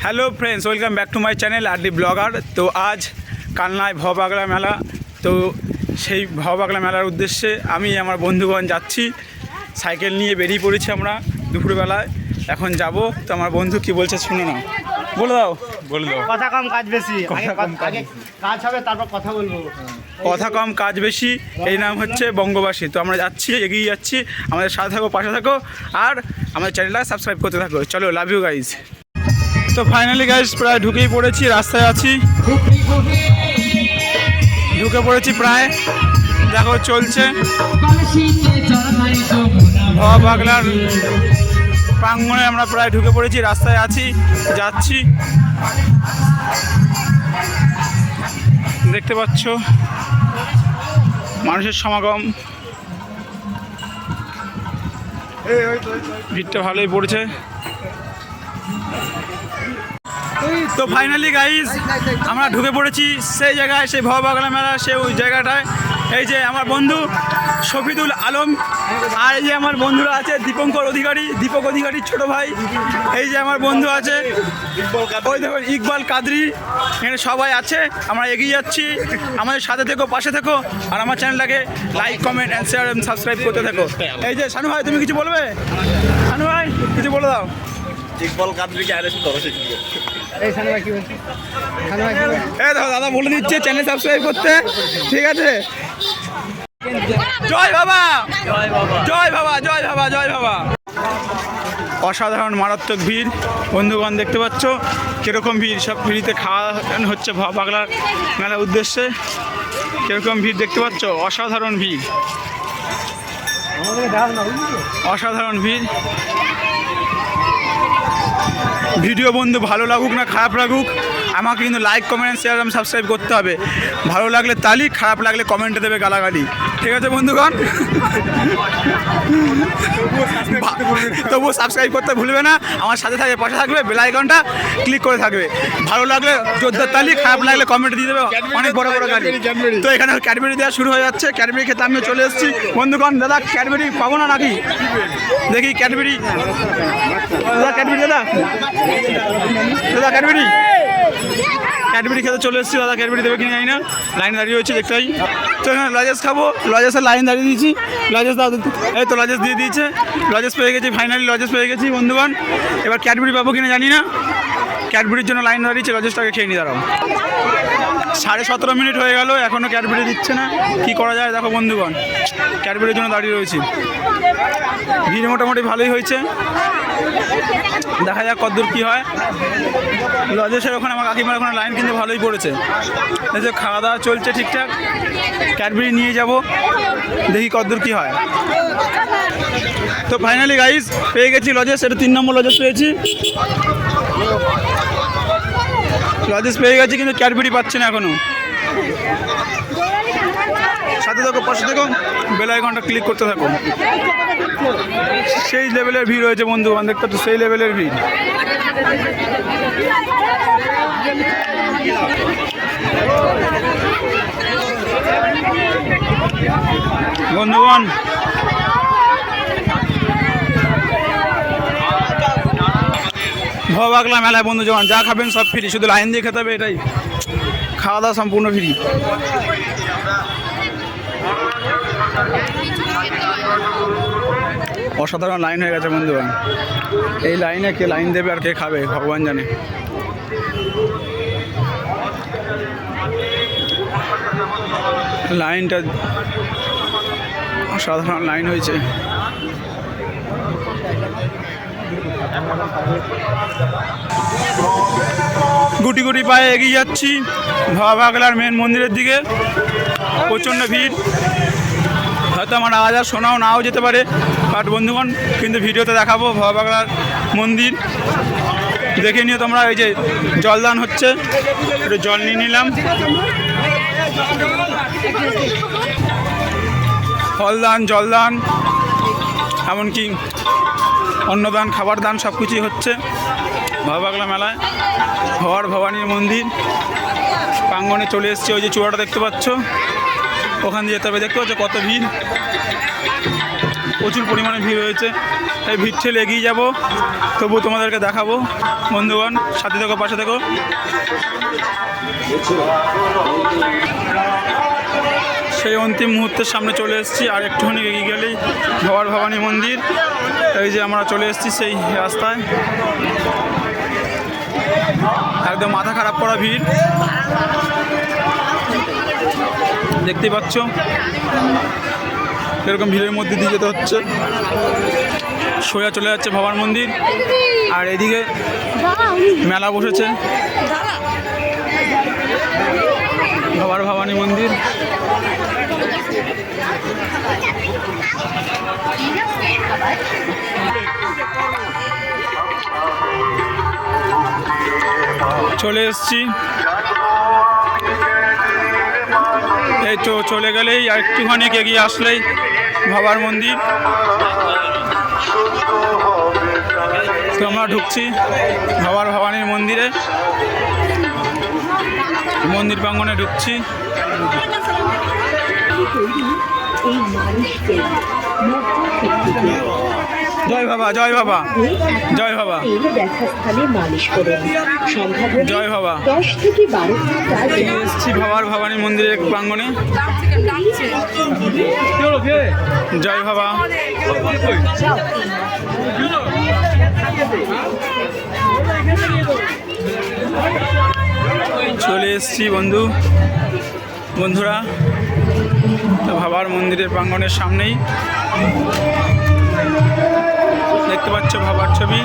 Hello friends, welcome back to my channel RD blogger. তো আজ কালনায় ভবাগলা মেলা, তো সেই ভবাগলা মেলার উদ্দেশ্যে আমি আমার বন্ধুগণ যাচ্ছি। সাইকেল নিয়ে বেরিয়ে পড়েছি আমরা দুপুরবেলায়, এখন যাব। তো আমার বন্ধু কি বলছে শুনে নাও, বলে দাও। কথা কম কাজ বেশি, কাজ হবে তারপর কথা বলবো। কথা কম কাজ বেশি, এই নাম হচ্ছে বঙ্গবাসী। তো আমরা যাচ্ছি, এগিয়ে যাচ্ছি, আমাদের সাথে থাকো, পাশে থাকো, আর আমাদের চ্যানেলটা সাবস্ক্রাইব করতে থাকো। চলো, লাভ ইউ গাইজ। তো ফাইনালি গাইজ প্রায় ঢুকেই পড়েছি, রাস্তায় আছি, ঢুকে পড়েছি প্রায়। দেখো চলছে ভবাগলার প্রাঙ্গণে, আমরা প্রায় ঢুকে পড়েছি, রাস্তায় আছি, যাচ্ছি। দেখতে পাচ্ছ মানুষের সমাগম, ভিড়টা ভালোই পড়েছে। তো ফাইনালি গাইজ আমরা ঢুকে পড়েছি সেই জায়গায়, সেই ভবাগলা মেলা, সেই ওই জায়গাটায়। এই যে আমার বন্ধু শফিদুল আলম, আর এই যে আমার বন্ধুরা আছে দীপঙ্কর অধিকারী, দীপক অধিকারীর ছোট ভাই। এই যে আমার বন্ধু আছে ওই দেখো ইকবাল কাদরি, এখানে সবাই আছে। আমরা এগিয়ে যাচ্ছি, আমাদের সাথে থেকো, পাশে থেকো, আর আমার চ্যানেলটাকে লাইক, কমেন্ট অ্যান্ড শেয়ার এবং সাবস্ক্রাইব করতে থাকো। এই যে শানু ভাই, তুমি কিছু বলবে? শানু ভাই কিছু বলে দাও। ইকবাল কাদরিকে অ্যারেস্ট করো। এই দেখো দাদা বলে দিচ্ছে চ্যানেল সাবস্ক্রাইব করতে, ঠিক আছে? জয় বাবা, জয় বাবা, জয় বাবা, জয় বাবা। অসাধারণ মারাত্মক ভিড় বন্ধুগণ, দেখতে পাচ্ছ কীরকম ভিড়। সব ফ্রিতে খাওয়া হচ্ছে ভবাগলার মেলার উদ্দেশ্যে। কীরকম ভিড় দেখতে পাচ্ছ, অসাধারণ ভিড়, অসাধারণ ভিড়। ভিডিও বন্ধু ভালো লাগুক না খারাপ লাগুক, আমাকে কিন্তু লাইক, কমেন্ট, শেয়ার এবং সাবস্ক্রাইব করতে হবে। ভালো লাগলে তালি, খারাপ লাগলে কমেন্টে দেবে গালাগালি, ঠিক আছে বন্ধুগণ? তবুও সাবস্ক্রাইব করতে ভুলবে না, আমার সাথে থাকবে, পাশে থাকবে, বেল আইকনটা ক্লিক করে থাকবে। ভালো লাগলে জোরদার তালি, খারাপ লাগলে কমেন্টে দিয়ে দেবে অনেক বড় বড় গালি। তো এখানে ক্যাডবেরি দেওয়া শুরু হয়ে যাচ্ছে, ক্যাডবেরি খেতে আমিও চলে এসেছি বন্ধুগণ। দাদা ক্যাডবেরি পাবো না নাকি? দেখি ক্যাডবেরি, দাদা ক্যাডবেরি, দাদা দাদা ক্যাডবেরি, ক্যাডবেরি খেতে চলে এসেছি। দাদা ক্যাডবেরি দেবে কিনা জানি না, লাইন দাঁড়িয়ে হচ্ছে দেখতে পাই। তো এখানে লজেস খাবো, লজেসের লাইন দাঁড়িয়ে দিয়েছি। লজেস দাও, এই তো লজেস দিয়ে দিয়েছে, লজেস পেয়ে গেছি, ফাইনালি লজেস পেয়ে গেছি বন্ধুগণ। এবার ক্যাডবেরি পাবো কিনা জানি না, ক্যাডবেরির জন্য লাইন দাঁড়িয়েছে, লজেসটাকে খেয়ে নিয়ে দাঁড়াও। 17.5 মিনিট হয়ে গেল, এখনও ক্যাডবেরি দিচ্ছে না, কি করা যায়? দেখো বন্ধুগণ, ক্যাডবেরির জন্য দাঁড়িয়ে রয়েছি। ভিড় মোটামুটি ভালোই হয়েছে, দেখা যাক কতদূর কী হয়। লজেসের ওখানে আমার কাকিমার ওখানে লাইন কিন্তু ভালোই পড়েছে। এই যে খাওয়া দাওয়া চলছে ঠিকঠাক, ক্যাডবেরি নিয়ে যাব, দেখি কতদূর কী হয়। তো ফাইনালি গাইজ পেয়ে গেছি লজেস, এটা 3 নম্বর লজেস পেয়েছি। লজেস পেয়ে গেছি কিন্তু ক্যাডবেরি পাচ্ছি না এখনও। সাথে থাকো, পাশে থাকো, বেল আইকনটা ক্লিক করতে থাকো। সেই লেভেলের ভিড় হয়েছে বন্ধু বান্ধব, তো সেই লেভেলের ভিড়। বন্ধুগণ ভবাগলা মেলায় বন্ধু যখন যা খাবেন সব ফ্রি, শুধু লাইন দিয়ে খেতে হবে, এটাই। খাওয়া দাওয়া সম্পূর্ণ ফ্রি। অসাধারণ লাইন হয়ে গেছে বন্ধুগণ, এই লাইনে কে লাইন দেবে আর কে খাবে ভগবান জানে। লাইনটা অসাধারণ লাইন হয়েছে। গুটি গুটি পায়ে এগিয়ে যাচ্ছি ভবাগলার মেন মন্দিরের দিকে। প্রচণ্ড ভিড়, হয়তো আমার আওয়াজ আর শোনাও নাও যেতে পারে, বাট বন্ধুগণ কিন্তু ভিডিওতে দেখাবো ভবাগলার মন্দির। দেখে নিও তোমরা। এই যে জলদান হচ্ছে, একটু জল নিয়ে নিলাম। ফলদান, জলদান, এমনকি অন্নদান, খাবার দান, সব কিছুই হচ্ছে ভবাগলা মেলায়। হওয়ার ভবানীর মন্দির প্রাঙ্গণে চলে এসছে। ওই যে চূড়াটা দেখতে পাচ্ছ, ওখান দিয়ে যেতে হবে, দেখতে পাচ্ছ কত ভিড়। প্রচুর পরিমাণে ভিড় হয়েছে, তাই ভিড় ঠেলে এগিয়ে যাবো, তবু তোমাদেরকে দেখাবো। বন্ধুগণ, সাথে থেকো, পাশে থেকো। সেই অন্তিম মুহূর্তের সামনে চলে এসেছি, আর একটুখানি এগিয়ে গেলেই ভবার ভবানী মন্দির। এই যে আমরা চলে এসেছি সেই রাস্তায়, একদম মাথা খারাপ করা ভিড় দেখতেই পাচ্ছ। এরকম ভিড়ের মধ্যে দিয়ে যেতে হচ্ছে, সোজা চলে যাচ্ছে ভবার মন্দির। আর এদিকে মেলা বসেছে, ভবার ভবানী মন্দির। চলে এসছি, এই তো চলে গেলেই আর একটুখানি এগিয়ে আসলেই ভবার মন্দির। তো আমরা ঢুকছি ভবার ভবানীর মন্দিরে, মন্দির প্রাঙ্গণে ঢুকছি। জয় বাবা, জয় বাবা, জয় বাবা, জয় বাবা। এসছি ভবার ভবানী মন্দিরের প্রাঙ্গণে। জয় বাবা। চলে এসছি বন্ধুরা ভবার মন্দিরের প্রাঙ্গণের সামনেই, দেখতে পাচ্ছ ভবার ছবি।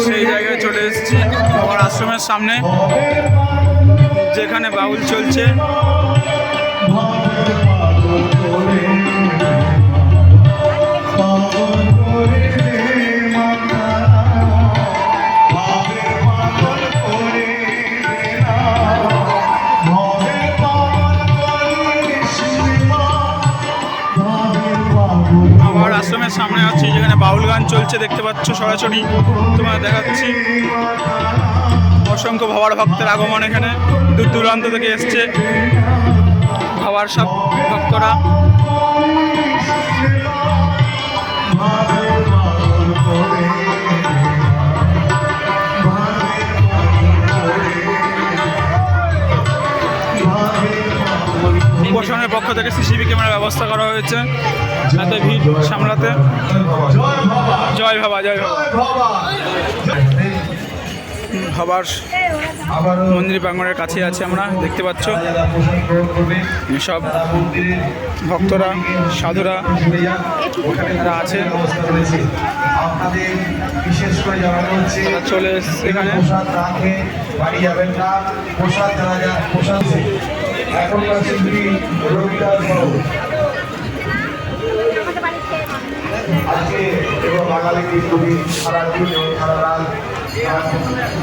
সেই জায়গায় চলে এসেছি ভবার আশ্রমের সামনে, যেখানে বাউল চলছে। আমার আশ্রমের সামনে আছি, যেখানে বাউল গান চলছে, দেখতে পাচ্ছ সরাসরি তোমার দেখাচ্ছি। অসংখ্য ভবার ভক্তের আগমন, এখানে দূর দূরান্ত থেকে এসছে ভবার সব ভক্তরা। প্রশাসনের পক্ষ থেকে সিসিটিভি ক্যামেরার ব্যবস্থা করা হয়েছে এত ভিড় সামলাতে। জয় বাবা, জয় বাবা। ভবার মন্দির প্রাঙ্গণের কাছে আছে, আমরা দেখতে পাচ্ছ সব ভক্তরা, সাধুরা আছে। চলে এসছে এখানে।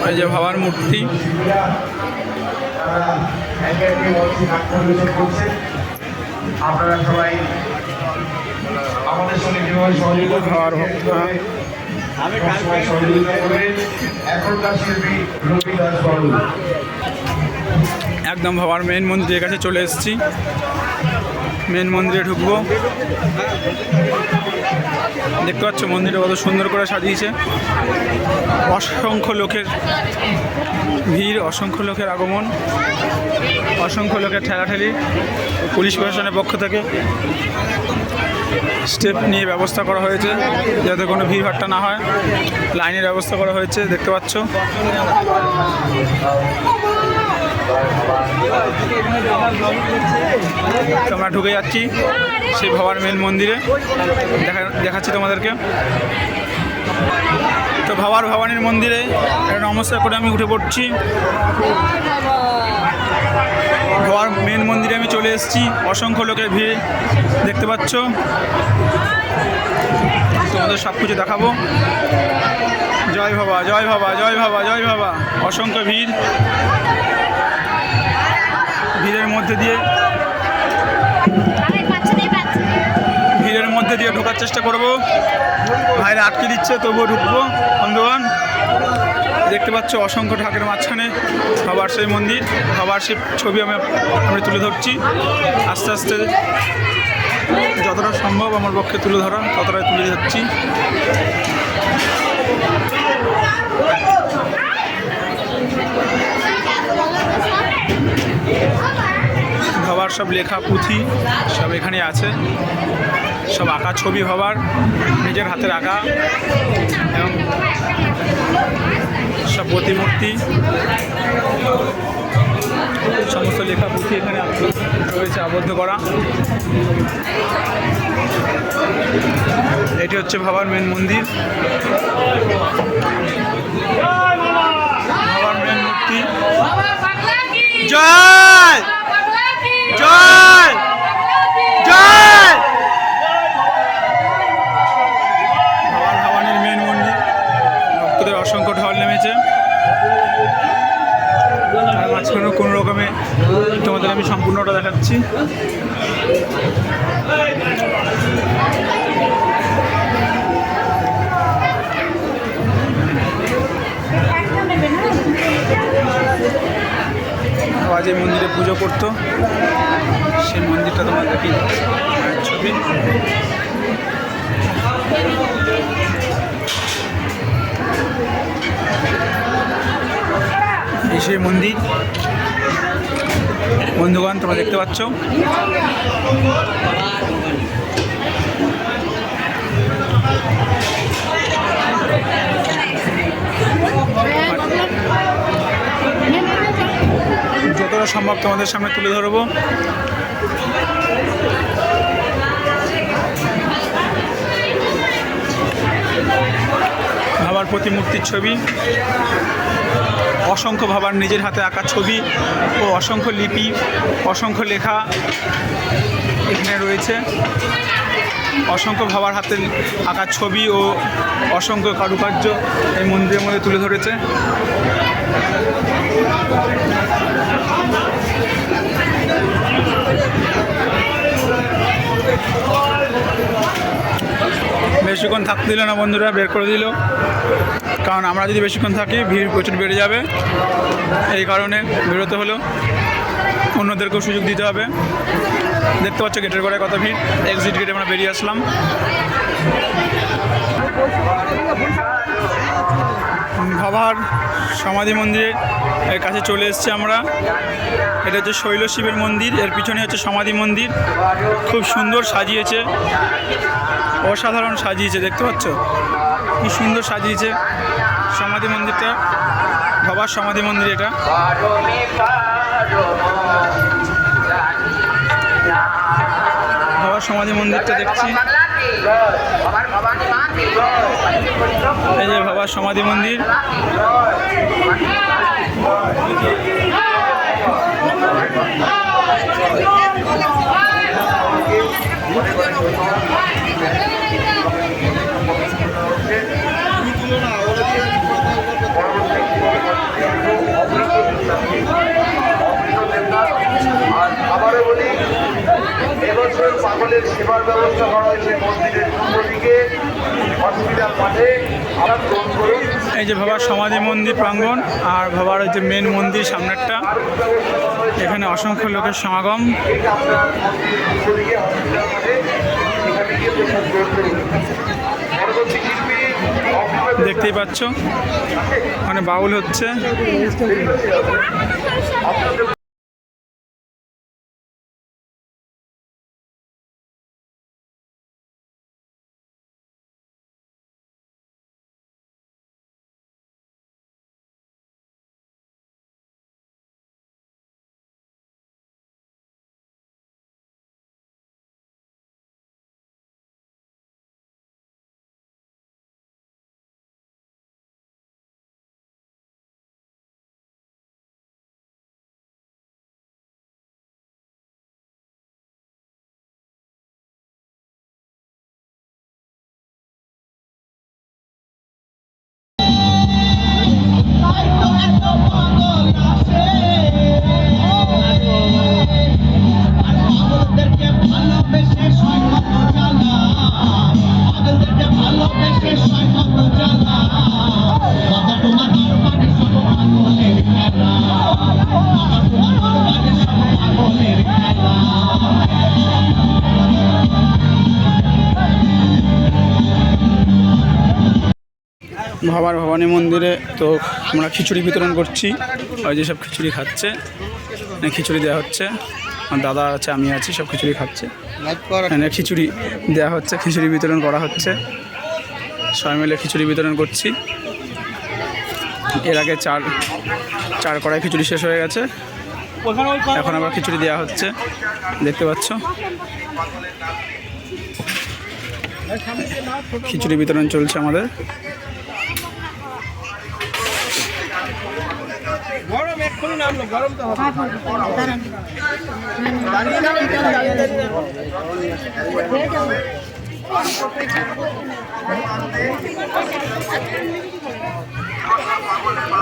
এই যে ভবার মূর্তি, আপনারা সবাই আমাদের সঙ্গে যেভাবে সহযোগিতা ভবার ভক্তরা সহযোগিতা করবেন। এখনকার শিল্পী রবি দাস বাবু। একদম ভবার মেন মন্দিরের কাছে চলে এসেছি, মেন মন্দিরে ঢুকবো। দেখতে পাচ্ছ মন্দিরটা কত সুন্দর করে সাজিয়েছে, অসংখ্য লোকের ভিড়, অসংখ্য লোকের আগমন, অসংখ্য লোকের ঠেলাঠেলি। পুলিশ প্রশাসনের পক্ষ থেকে স্টেপ নিয়ে ব্যবস্থা করা হয়েছে যাতে কোনো ভিড়ভাট্টা না হয়, লাইনের ব্যবস্থা করা হয়েছে, দেখতে পাচ্ছ। আমরা ঢুকে যাচ্ছি সেই ভবার মেন মন্দিরে, দেখাচ্ছি তোমাদেরকে। তো ভবার ভবানীর মন্দিরে একটা নমস্কার করে আমি উঠে পড়ছি। ভবার মেন মন্দিরে আমি চলে এসেছি, অসংখ্য লোকের ভিড় দেখতে পাচ্ছ। তোমাদের সব কিছু দেখাবো। জয় বাবা, জয় বাবা, জয় বাবা, জয় বাবা। অসংখ্য ভিড়, ভিড়ের মধ্যে দিয়ে ঢোকার চেষ্টা করব। ভাইরা আটকে দিচ্ছে, তবুও ঢুকবো বন্ধুগণ। দেখতে পাচ্ছ অসংখ্য ঢাকের মাঝখানে বাবার সেই মন্দির, বাবার সেই ছবি আমি তুলে ধরছি আস্তে আস্তে, যতটা সম্ভব আমার পক্ষে তুলে ধরা ততটাই তুলে ধরছি। বাবার সব লেখা পুঁথি সব এখানে আছে, সব আঁকা ছবি বাবার নিজের হাতের আঁকা, এবং সব প্রতিমূর্তি, সমস্ত লেখা পুঁথি এখানে রয়েছে আবদ্ধ করা। এটি হচ্ছে বাবার মেন মন্দির, বাবার মেন মূর্তি। জয় জয় জয়। বাবার ভবানীর মেন মন্দির, ভক্তদের অসংখ্য ঢল নেমেছে। মাঝখানে কোনো রকমে তোমাদের আমি সম্পূর্ণটা দেখাচ্ছি। বাবা যে মন্দিরে পুজো করতো সেই মন্দিরটা তোমাদের কি ছবি। এই সেই মন্দির বন্ধুগণ তোমরা দেখতে পাচ্ছ। যতটা সম্ভব তোমাদের সামনে তুলে ধরবো। বাবার প্রতিমূর্তির ছবি, অসংখ্য বাবার নিজের হাতে আঁকা ছবি ও অসংখ্য লিপি, অসংখ্য লেখা এখানে রয়েছে। অসংখ্য বাবার হাতের আঁকা ছবি ও অসংখ্য কারুকার্য এই মন্দিরের মধ্যে তুলে ধরেছে। বেশিক্ষণ থাকতে দিল না বন্ধুরা, বের করে দিল, কারণ আমরা যদি বেশিক্ষণ থাকি ভিড় প্রচুর বেড়ে যাবে, এই কারণে বেরোতে হলো, অন্যদেরকেও সুযোগ দিতে হবে। দেখতে পাচ্ছ গেটের ঘরে কত ভিড়, এক্সিট গেটে আমরা বেরিয়ে আসলাম। বাবার সমাধি মন্দিরের কাছে চলে এসেছি আমরা। এটা হচ্ছে শৈল শিবের মন্দির, এর পিছনে হচ্ছে সমাধি মন্দির। খুব সুন্দর সাজিয়েছে, অসাধারণ সাজিয়েছে, দেখতে পাচ্ছ কি সুন্দর সাজিয়েছে সমাধি মন্দিরটা, বাবার সমাধি মন্দির এটা। বাবার সমাধি মন্দিরটা দেখছি, এই যে বাবার সমাধি মন্দির। আবারও বলি, এবছর পাগলের সেবার ব্যবস্থা করা হয়েছে মন্দিরের পূর্ব দিকে হসপিটাল মাঠে। আবার গ্রহণ করুন। এই যে বাবার সমাধি মন্দির প্রাঙ্গণ আর বাবার ওই যে মেন মন্দির সামনেরটা, এখানে অসংখ্য লোকের সমাগম। দেখতেই পাচ্ছ মানে বাউল হচ্ছে। ভালোবেসে বাবার ভবানী মন্দিরে তো আমরা খিচুড়ি বিতরণ করছি। ওই যে সব খিচুড়ি খাচ্ছে, খিচুড়ি দেওয়া হচ্ছে। আমার দাদা আছে, আমি আছি, সব খিচুড়ি খাচ্ছে। এখানে খিচুড়ি দেওয়া হচ্ছে, খিচুড়ি বিতরণ করা হচ্ছে। সবাই মিলে খিচুড়ি বিতরণ করছি। এর আগে চার কড়াই খিচুড়ি শেষ হয়ে গেছে, এখন আবার খিচুড়ি দেওয়া হচ্ছে, দেখতে পাচ্ছ। খিচুড়ি বিতরণ চলছে আমাদের।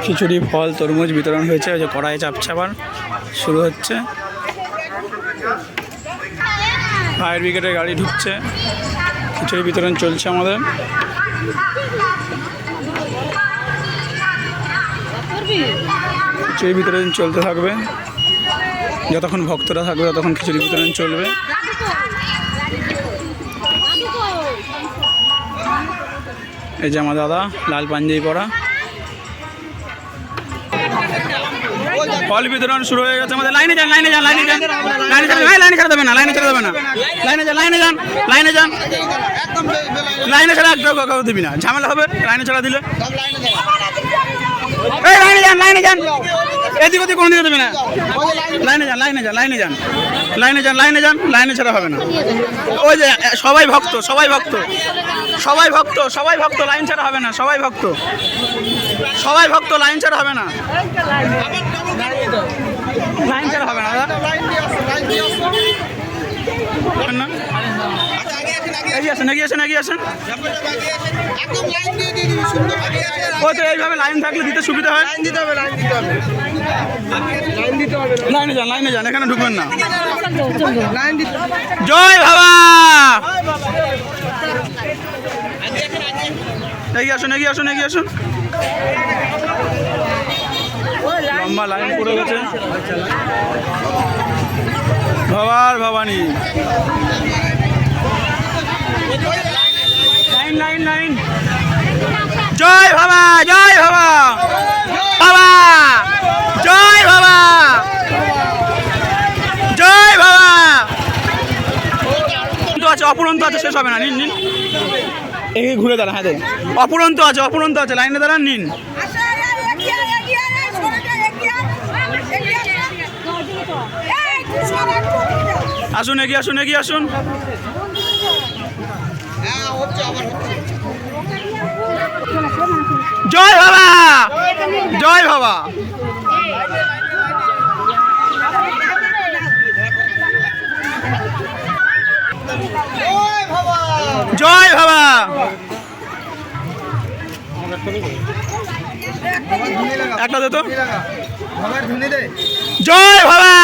খিচুড়ি, ফল, তরমুজ বিতরণ হয়েছে। ওই যে কড়াই চাপছে, আবার শুরু হচ্ছে। ফায়ার ব্রিগেডের গাড়ি ঢুকছে। খিচুড়ি বিতরণ চলছে আমাদের। খিচুড়ি বিতরণ চলতে থাকবে, যতক্ষণ ভক্তরা থাকবে ততক্ষণ খিচুড়ি বিতরণ চলবে। এই যে আমার দাদা লাল পাঞ্জাবি পরা। ফল বিতরণ শুরু হয়ে গেছে আমাদের। লাইনে যান, লাইনে যান, লাইনে যান, লাইনে যান, লাইনে ছেড়ে দেবে না, লাইনে ছেড়ে দেবে না, লাইনে যান, লাইনে যান, লাইনে যান, লাইনে ছাড়া একটু কাউ দিবি না, ঝামেলা হবে লাইনে ছাড়া দিলে। এই লাইনে যান, লাইনে যান, এদিক ওদিক কোনো দিকে দেবে না, লাইনে যান, লাইনে যান, লাইনে যান, লাইনে যান, লাইনে যান, লাইনে ছাড়া হবে না। ওই যে সবাই ভক্ত, সবাই ভক্ত, সবাই ভক্ত, সবাই ভক্ত, লাইন ছাড়া হবে না, সবাই ভক্ত, সবাই ভক্ত, লাইন ছাড়া হবে না, লাইন ছাড়া হবে না দাদা। এগিয়ে আসেন, এগিয়ে আসেন, এগিয়ে আসেন। ওই তো এইভাবে লাইন থাকলে দিতে সুবিধা হয়। লাইনে যান, লাইনে যান, এখানে ঢুকবেন না। জয় বাবা। এগিয়ে আসুন, এগিয়ে আসুন, এগিয়ে আসুন। লম্বা লাইন পড়ে গেছে। বাবার ভবানী, লাইন, লাইন, লাইন। জয় বাবা, জয় বাবা, বাবা, জয় বাবা, জয় বাবা। আছে, অপুরন্ত আছে, শেষ হবে না, নিন, নিন। এগিয়ে ঘুরে দাঁড়ান, হ্যাঁ দেখুন, অপুরন্ত আছে, অপুরন্ত আছে, লাইনে দাঁড়ান, নিন। আসুন, এগিয়ে আসুন, এগিয়ে আসুন। জয় বাবা, জয় বাবা। জয় বাবা। একটা দে তো। জয় বাবা।